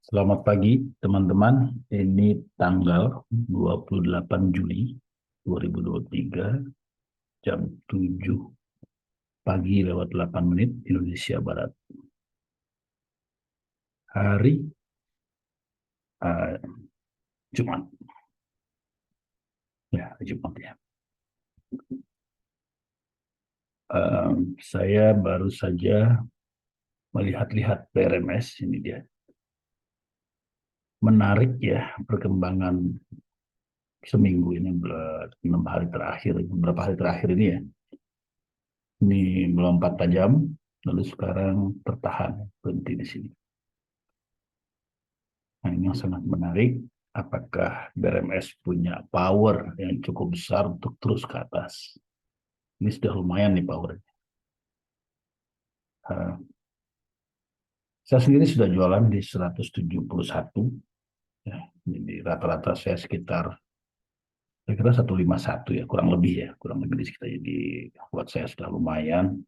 Selamat pagi, teman-teman. Ini tanggal 28 Juli 2023, jam 7 pagi lewat 8 menit Indonesia Barat. Hari uh, Jumat. Ya, Jumat ya. Saya baru saja melihat-lihat PRMS, ini dia. Menarik ya perkembangan seminggu ini, 6 hari terakhir, beberapa hari terakhir ini ya. Ini melompat tajam, lalu sekarang tertahan, berhenti di sini. Nah, ini yang sangat menarik. Apakah BRMS punya power yang cukup besar untuk terus ke atas? Ini sudah lumayan nih powernya. Uh, saya sendiri sudah jualan di 171. Ya, jadi rata-rata saya sekitar, saya kira 151 ya, kurang lebih ya, kurang lebih di sekitar. Jadi buat saya sudah lumayan.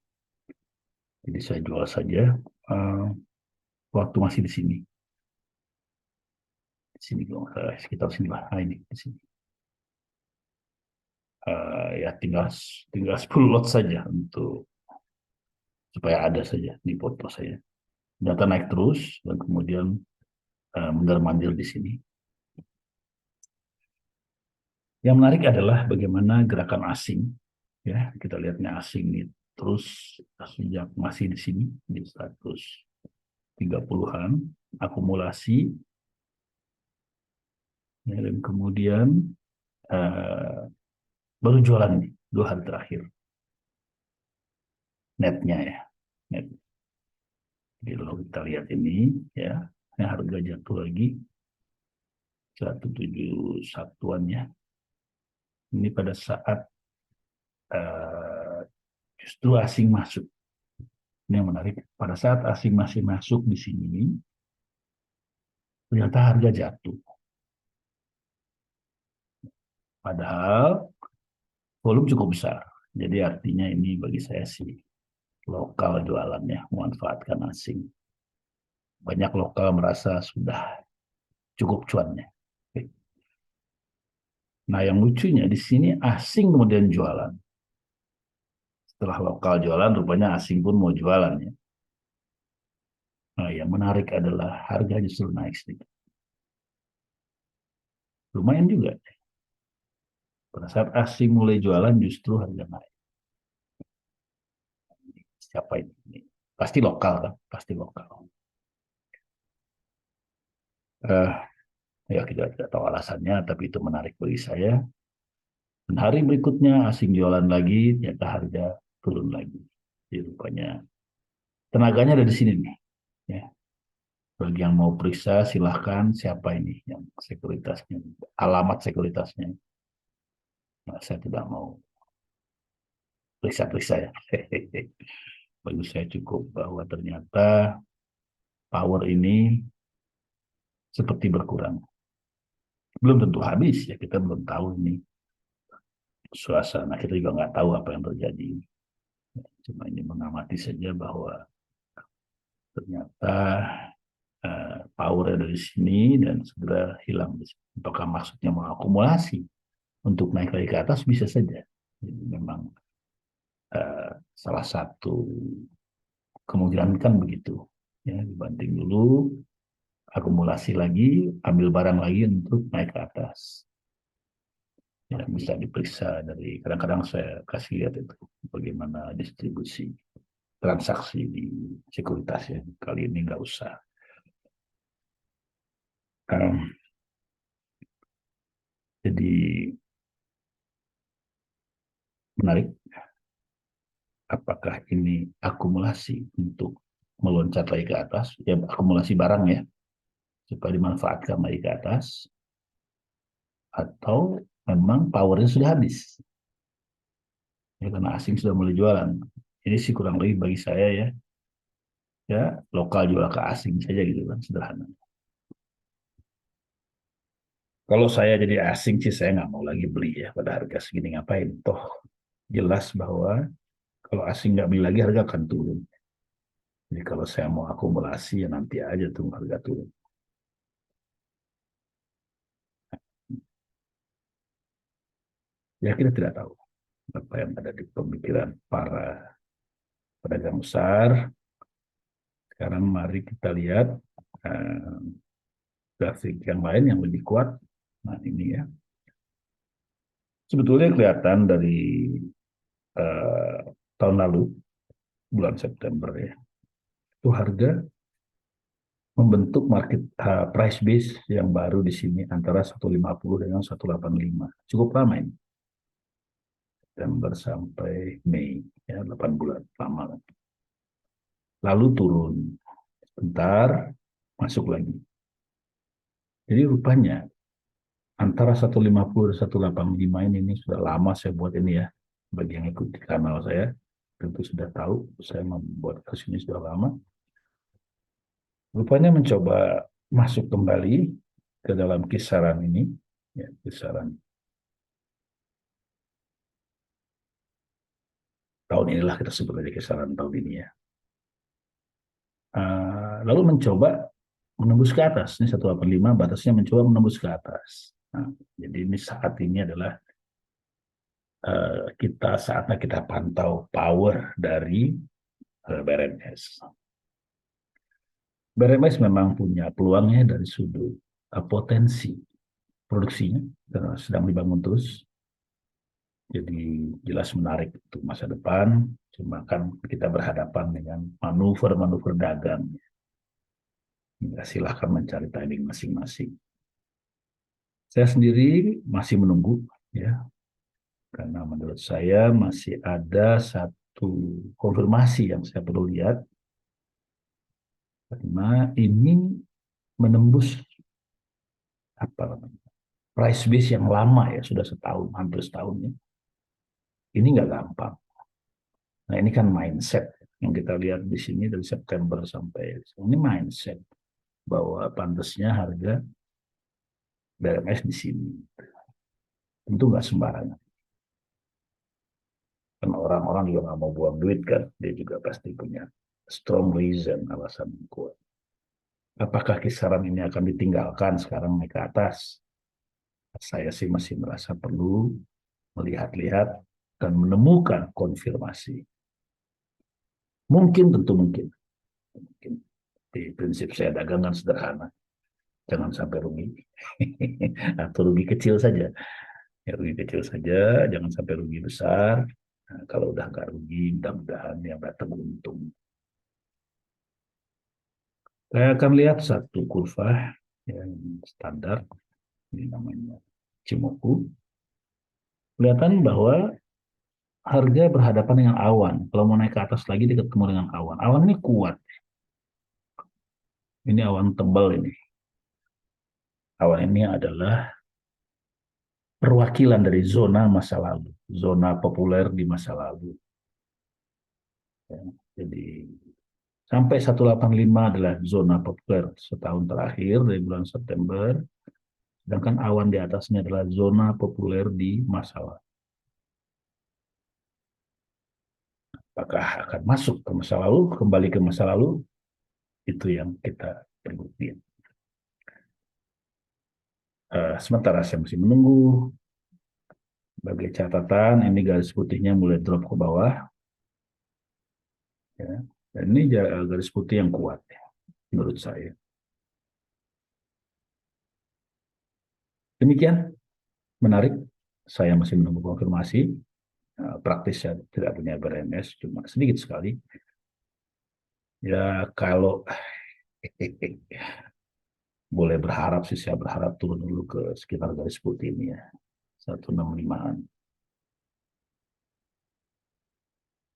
Jadi saya jual saja uh, waktu masih di sini. Di sini sekitar sini lah. Nah, ini di sini. Ya tinggal 10 lot saja untuk supaya ada saja di foto saya. Data naik terus dan kemudian mondar-mandir di sini. Yang menarik adalah bagaimana gerakan asing. Ya, kita lihatnya asing nih terus sejak masih di sini di 130-an akumulasi, ya, dan kemudian uh, baru jualan nih 2 hari terakhir netnya ya. Net. Jadi kalau kita lihat ini ya, yang harga jatuh lagi 171-an ya. Ini pada saat uh, justru asing masuk. Ini yang menarik. Pada saat asing masih masuk di sini, ternyata harga jatuh. Padahal volume cukup besar. Jadi artinya ini bagi saya sih lokal jualannya memanfaatkan asing. Banyak lokal merasa sudah cukup cuannya. Nah, yang lucunya di sini asing kemudian jualan. Setelah lokal jualan, rupanya asing pun mau jualan ya. Nah, yang menarik adalah harga justru naik sedikit. Lumayan juga. Pada saat asing mulai jualan justru harga naik. Siapa ini? Pasti lokal kan? Pasti lokal. Uh, Ya kita tidak tahu alasannya, tapi itu menarik bagi saya. Dan hari berikutnya asing jualan lagi, ternyata harga turun lagi. Jadi rupanya tenaganya ada di sini nih. Ya. Bagi yang mau periksa, silahkan siapa ini yang sekuritasnya, alamat sekuritasnya. Nah, saya tidak mau periksa-periksa ya. Bagi saya cukup bahwa ternyata power ini seperti berkurang. Belum tentu habis ya, kita belum tahu ini suasana, kita juga nggak tahu apa yang terjadi. Cuma ini mengamati saja bahwa ternyata power dari sini dan segera hilang. Apakah maksudnya mengakumulasi untuk naik lagi ke atas? Bisa saja. Jadi memang salah satu kemungkinan kan begitu. Ya, dibanting dulu, akumulasi lagi, ambil barang lagi untuk naik ke atas. Ya, bisa diperiksa dari kadang-kadang saya kasih lihat itu bagaimana distribusi transaksi di sekuritas ya. Kali ini nggak usah. Um, jadi menarik. Apakah ini akumulasi untuk meloncat lagi ke atas? Ya akumulasi barang ya, supaya dimanfaatkan lagi ke atas. Atau memang powernya sudah habis. Ya, karena asing sudah mulai jualan. Ini sih kurang lebih bagi saya ya. Ya, lokal jual ke asing saja gitu kan, sederhana. Kalau saya jadi asing sih saya nggak mau lagi beli ya pada harga segini, ngapain? Toh jelas bahwa kalau asing nggak beli lagi harga akan turun. Jadi kalau saya mau akumulasi ya nanti aja tuh harga turun. Ya kita tidak tahu apa yang ada di pemikiran para pedagang besar. Sekarang mari kita lihat uh, grafik yang lain yang lebih kuat. Nah ini ya, sebetulnya kelihatan dari uh, tahun lalu bulan September ya, itu harga membentuk market price base yang baru di sini antara 150 dengan 185. Cukup lama ini, September sampai Mei, ya 8 bulan lama. Lalu turun, bentar masuk lagi. Jadi rupanya antara 150 dan 185 ini sudah lama saya buat ini ya. Bagi yang ikut di kanal saya, tentu sudah tahu saya membuat kasus ini sudah lama. Rupanya mencoba masuk kembali ke dalam kisaran ini, ya, kisaran tahun inilah kita sebut aja kisaran tahun ini ya. Lalu mencoba menembus ke atas. Ini 185 batasnya mencoba menembus ke atas. Nah, jadi ini saat ini adalah saatnya kita pantau power dari BRMS. BRMS memang punya peluangnya dari sudut potensi produksinya sedang dibangun terus. Jadi jelas menarik untuk masa depan. Cuma kan kita berhadapan dengan manuver-manuver dagang. Ya, silahkan mencari timing masing-masing. Saya sendiri masih menunggu, ya, karena menurut saya masih ada satu konfirmasi yang saya perlu lihat, karena ini menembus apa price base yang lama ya, sudah setahun, hampir setahun ya. Ini nggak gampang. Nah ini kan mindset yang kita lihat di sini dari September sampai ini mindset bahwa pantasnya harga BMS di sini. Tentu nggak sembarangan. Karena orang-orang juga nggak mau buang duit kan, dia juga pasti punya strong reason, alasan yang kuat. Apakah kisaran ini akan ditinggalkan sekarang naik ke atas? Saya sih masih merasa perlu melihat-lihat dan menemukan konfirmasi. Mungkin, tentu mungkin. Mungkin. Di prinsip saya dagangan sederhana. Jangan sampai rugi. Atau rugi kecil saja. Ya, rugi kecil saja, jangan sampai rugi besar. Nah, kalau udah nggak rugi, mudah-mudahan yang datang untung. Saya akan lihat satu kurva yang standar, ini namanya Chimoku. Kelihatan bahwa harga berhadapan dengan awan. Kalau mau naik ke atas lagi, dia ketemu dengan awan. Awan ini kuat. Ini awan tebal ini. Awan ini adalah perwakilan dari zona masa lalu. Zona populer di masa lalu. Ya, jadi sampai 185 adalah zona populer setahun terakhir dari bulan September. Sedangkan awan di atasnya adalah zona populer di masa lalu. Apakah akan masuk ke masa lalu, kembali ke masa lalu, itu yang kita tunggu. Sementara saya masih menunggu. Sebagai catatan, ini garis putihnya mulai drop ke bawah. Ya. Dan ini garis putih yang kuat, ya, menurut saya. Demikian, menarik. Saya masih menunggu konfirmasi. Praktis saya tidak punya BRMS, cuma sedikit sekali. Ya, kalau boleh berharap sih, saya berharap turun dulu ke sekitar garis putih ini ya. 165-an.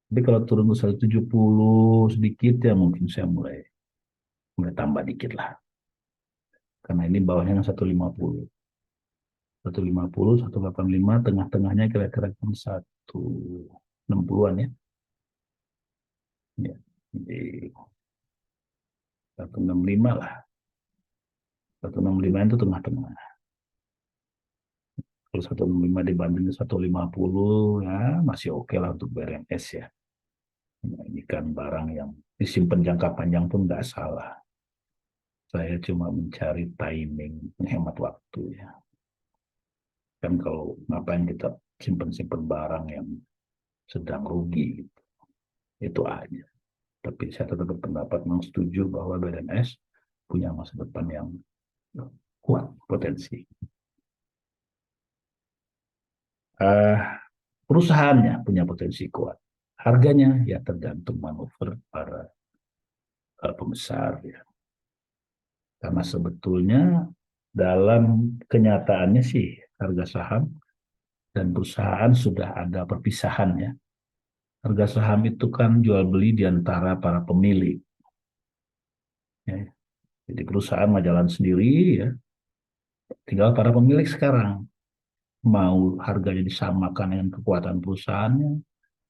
Tapi kalau turun ke 170 sedikit ya mungkin saya mulai tambah dikit lah. Karena ini bawahnya 150. 150, 185, tengah-tengahnya kira-kira 160-an ya. Ya. Jadi 165 lah. 165 itu tengah-tengah. Kalau 165 dibanding 150 ya masih oke lah untuk BRMS ya. Nah, ini kan barang yang disimpan jangka panjang pun nggak salah. Saya cuma mencari timing, menghemat waktu ya. Kan kalau ngapain kita simpen-simpen barang yang sedang rugi gitu. Itu aja. Tapi saya tetap berpendapat memang setuju bahwa BNS punya masa depan yang kuat potensi. Uh, Perusahaannya punya potensi kuat. Harganya ya tergantung manuver para pembesar ya. Karena sebetulnya dalam kenyataannya sih harga saham dan perusahaan sudah ada perpisahan ya. Harga saham itu kan jual beli di antara para pemilik. Ya. Jadi perusahaan mah jalan sendiri ya. Tinggal para pemilik sekarang mau harganya disamakan dengan kekuatan perusahaannya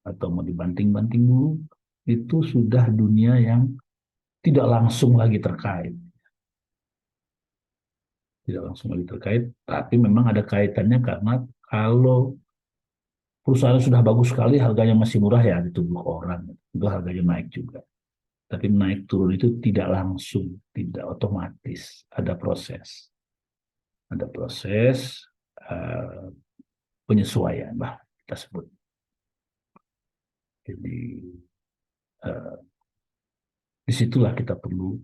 atau mau dibanting-banting dulu, itu sudah dunia yang tidak langsung lagi terkait. Tidak langsung lagi terkait, tapi memang ada kaitannya karena kalau perusahaan sudah bagus sekali, harganya masih murah ya dituduh orang, itu harganya naik juga. Tapi naik turun itu tidak langsung, tidak otomatis, ada proses uh, penyesuaian, bah kita sebut. Jadi uh, disitulah kita perlu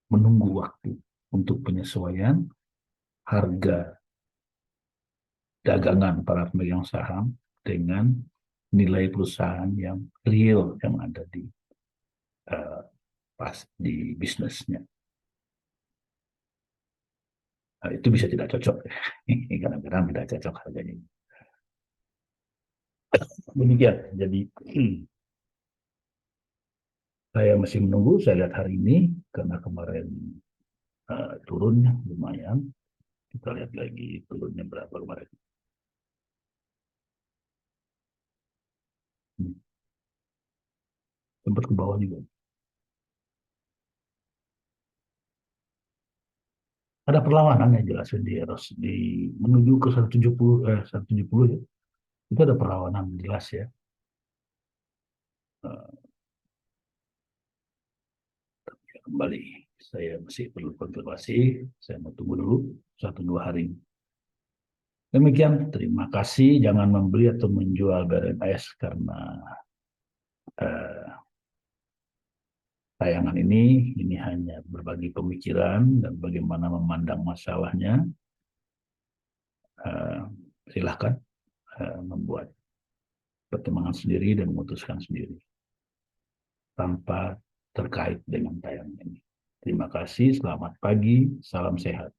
menunggu waktu untuk penyesuaian harga dagangan para pemegang saham dengan nilai perusahaan yang real yang ada di uh, pas di bisnisnya. Nah, itu bisa tidak cocok, kadang-kadang tidak cocok harganya. Demikian. Jadi saya masih menunggu. Saya lihat hari ini karena kemarin turunnya lumayan. Kita lihat lagi turunnya berapa kemarin. Sempat ke bawah juga. Ada perlawanan yang jelas di eros di menuju ke 170 170 ya. Itu ada perlawanan jelas ya. Eh, Kembali saya masih perlu konfirmasi. Saya mau tunggu dulu 1-2 hari. Demikian, terima kasih. Jangan membeli atau menjual BRMS karena eh, tayangan ini hanya berbagi pemikiran dan bagaimana memandang masalahnya. Eh, Silahkan membuat pertimbangan sendiri dan memutuskan sendiri tanpa terkait dengan tayangan ini. Terima kasih, selamat pagi, salam sehat.